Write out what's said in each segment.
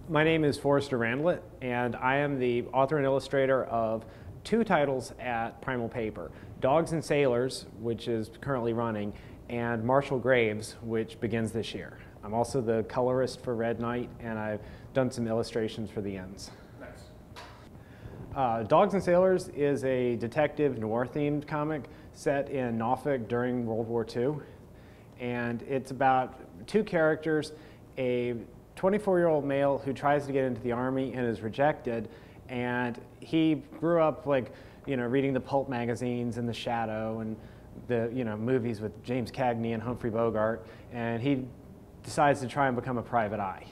My name is Forrester Randlet, and I am the author and illustrator of two titles at Primal Paper, Dogs and Sailors, which is currently running, and Marshall Graves, which begins this year. I'm also the colorist for Red Knight, and I've done some illustrations for the ends. Nice. Dogs and Sailors is a detective noir-themed comic set in Norfolk during World War II, and it's about two characters, a 24-year-old male who tries to get into the Army and is rejected, and he grew up reading the pulp magazines and The Shadow and the movies with James Cagney and Humphrey Bogart, and he decides to try and become a private eye.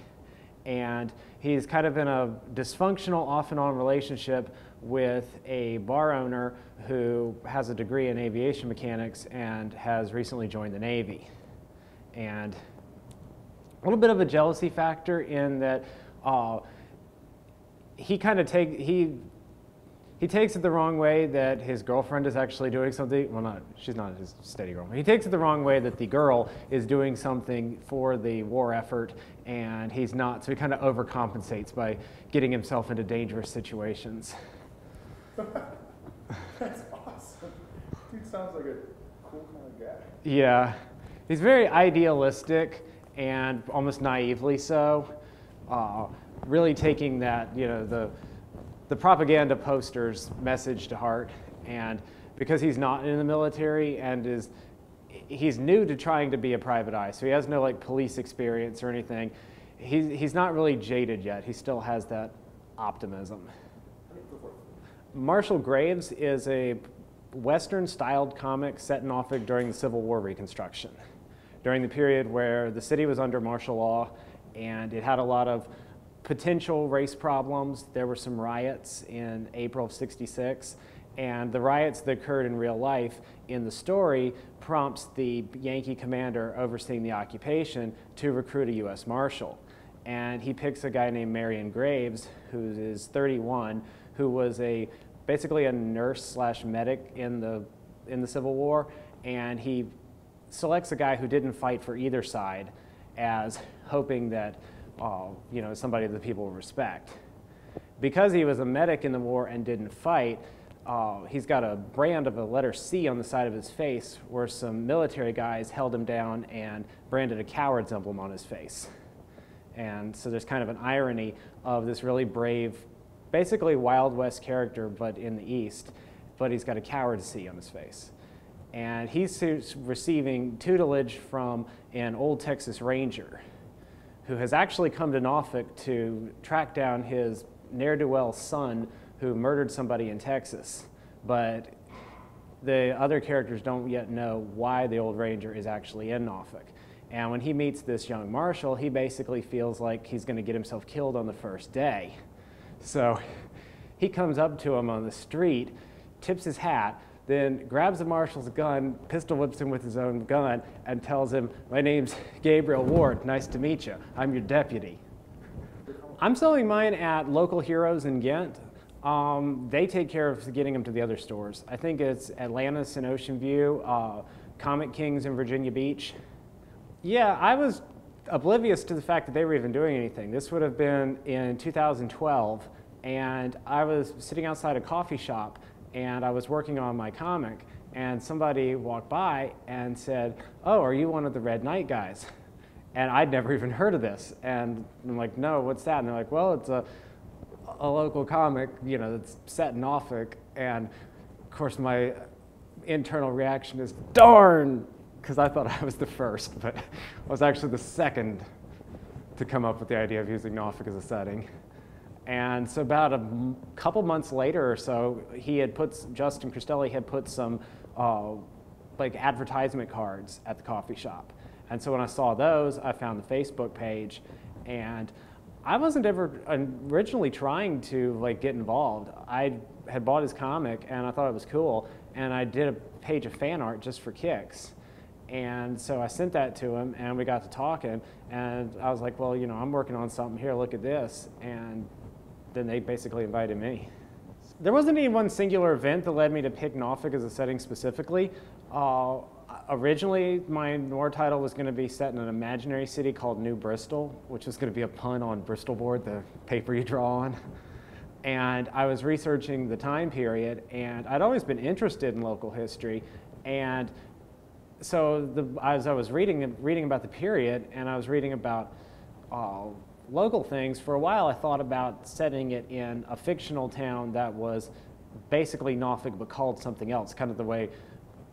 And he's kind of in a dysfunctional off and on relationship with a bar owner who has a degree in aviation mechanics and has recently joined the Navy. And a little bit of a jealousy factor in that he takes it the wrong way that his girlfriend is actually doing something. Well, she's not his steady girlfriend. He takes it the wrong way that the girl is doing something for the war effort, and he's not. So he kind of overcompensates by getting himself into dangerous situations. That's awesome. Dude sounds like a cool kind of guy. Yeah, he's very idealistic and almost naively so, really taking that, the propaganda posters message to heart. And because he's not in the military and he's new to trying to be a private eye, so he has no police experience or anything, he's not really jaded yet. He still has that optimism. Marshall Graves is a Western-styled comic set in Norfolk during the Civil War Reconstruction, during the period where the city was under martial law and it had a lot of potential race problems. There were some riots in April of '66, and the riots that occurred in real life in the story prompts the Yankee commander overseeing the occupation to recruit a U.S. Marshal. And he picks a guy named Marion Graves, who is 31, who was basically a nurse/medic in the Civil War, and he selects a guy who didn't fight for either side, as hoping that somebody that the people will respect. Because he was a medic in the war and didn't fight, he's got a brand of a letter C on the side of his face where some military guys held him down and branded a coward's emblem on his face. And so there's kind of an irony of this really brave, basically Wild West character, but in the East, but he's got a coward's C on his face. And he's receiving tutelage from an old Texas Ranger who has actually come to Norfolk to track down his ne'er-do-well son who murdered somebody in Texas. But the other characters don't yet know why the old Ranger is actually in Norfolk. And when he meets this young marshal, he basically feels like he's going to get himself killed on the first day. So he comes up to him on the street, tips his hat, then grabs the marshal's gun, pistol whips him with his own gun, and tells him, "My name's Gabriel Ward, nice to meet you. I'm your deputy." I'm selling mine at Local Heroes in Ghent. They take care of getting them to the other stores. I think it's Atlantis in Ocean View, Comic Kings in Virginia Beach. Yeah, I was oblivious to the fact that they were even doing anything. This would have been in 2012, and I was sitting outside a coffee shop, and I was working on my comic, and somebody walked by and said, "Oh, are you one of the Red Knight guys?" And I'd never even heard of this. And I'm like, "No, what's that?" And they're like, "Well, it's a local comic, that's set in Norfolk." And of course, my internal reaction is, darn, because I thought I was the first, but I was actually the second to come up with the idea of using Norfolk as a setting. And so about a couple months later or so, Justin Cristelli had put some advertisement cards at the coffee shop. And so when I saw those, I found the Facebook page, and I wasn't ever originally trying to get involved. I had bought his comic and I thought it was cool, and I did a page of fan art just for kicks. And so I sent that to him, and we got to talking, and I was like, "Well, I'm working on something here, look at this." And then they basically invited me. There wasn't any one singular event that led me to pick Norfolk as a setting specifically. Originally, my noir title was going to be set in an imaginary city called New Bristol, which was going to be a pun on Bristol board, the paper you draw on. And I was researching the time period, and I'd always been interested in local history. And so as I was reading about the period, and I was reading about local things, for a while I thought about setting it in a fictional town that was basically Norfolk but called something else, kind of the way,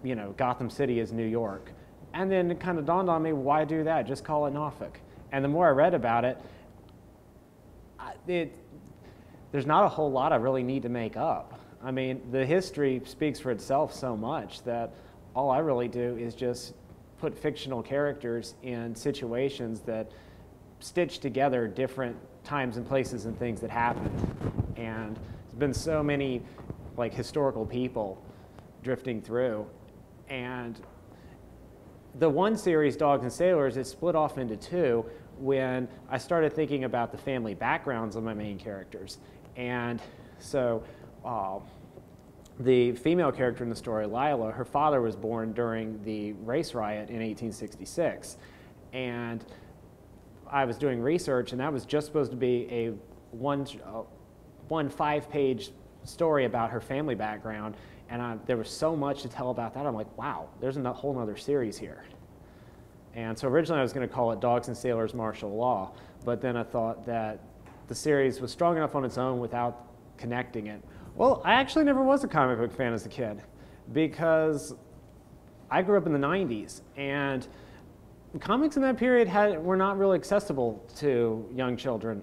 you know, Gotham City is New York. And then it kind of dawned on me, why do that? Just call it Norfolk. And the more I read about it, there's not a whole lot I really need to make up. I mean, the history speaks for itself so much that all I really do is just put fictional characters in situations that stitch together different times and places and things that happened. And there's been so many like historical people drifting through. And the one series, Dogs and Sailors, it split off into two when I started thinking about the family backgrounds of my main characters. And so the female character in the story, Lila, her father was born during the race riot in 1866. And I was doing research, and that was just supposed to be a one 5-page story about her family background. And there was so much to tell about that. I'm like, wow, there's a whole other series here. And so originally I was going to call it Dogs and Sailors Martial Law, but then I thought that the series was strong enough on its own without connecting it. Well, I actually never was a comic book fan as a kid because I grew up in the 90s, and comics in that period were not really accessible to young children.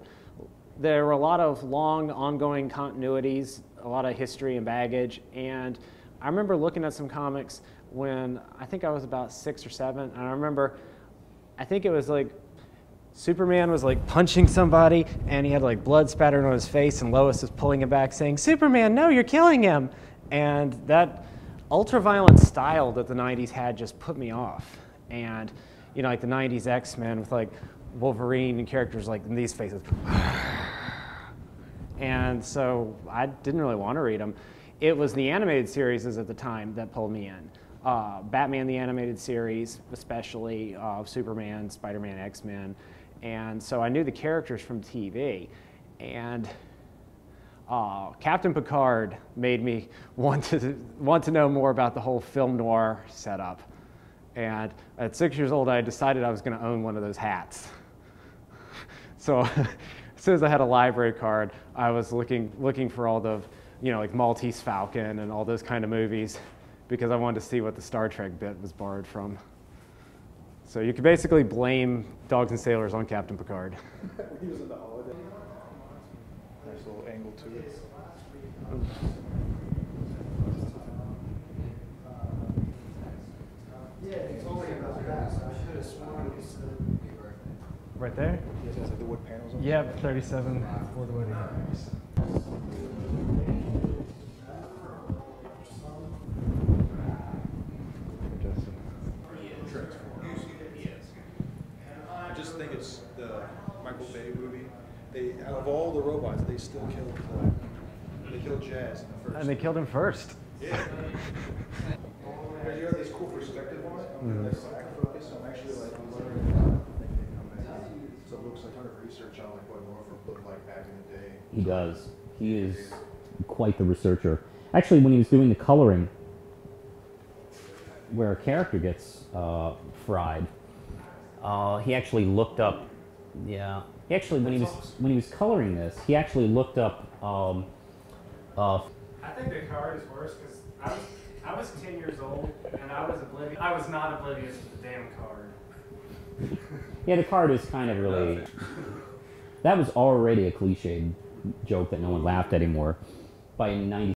There were a lot of long, ongoing continuities, a lot of history and baggage, and I remember looking at some comics when I think I was about 6 or 7, and I remember, I think it was like Superman was like punching somebody, and he had like blood spattered on his face, and Lois was pulling him back saying, "Superman, no, you're killing him." And that ultra-violent style that the 90s had just put me off. And, you know, like the 90s X-Men with like Wolverine and characters like in these faces. And so I didn't really want to read them. It was the animated series at the time that pulled me in. Batman the Animated Series, especially Superman, Spider-Man, X-Men. And so I knew the characters from TV. And Captain Picard made me want to know more about the whole film noir setup. And at 6 years old, I decided I was going to own one of those hats. So as soon as I had a library card, I was looking for all the, you know, like Maltese Falcon and all those kind of movies, because I wanted to see what the Star Trek bit was borrowed from. So you could basically blame Dogs and Sailors on Captain Picard. He was in the holiday. Nice little angle to it. Right there? Yes, it has like the wood panels on it. Yep, 37 for the wedding. I just think it's the Michael Bay movie. Out of all the robots, they still killed Jazz in the first. And they killed him first. Yeah. You have this cool perspective on it. Like back focus. So I'm actually like learning about making it come back. So it looks like a ton of research on like what Norfolk looked like back in the day. He does. He is quite the researcher. Actually, when he was doing the coloring, where a character gets fried, he actually looked up. Yeah. He actually, when he was coloring this, he actually looked up. I think the card is worse because I was 10 years old and I was not oblivious to the damn card. Yeah, the card is kind of really. That was already a cliched joke that no one laughed anymore. By 90.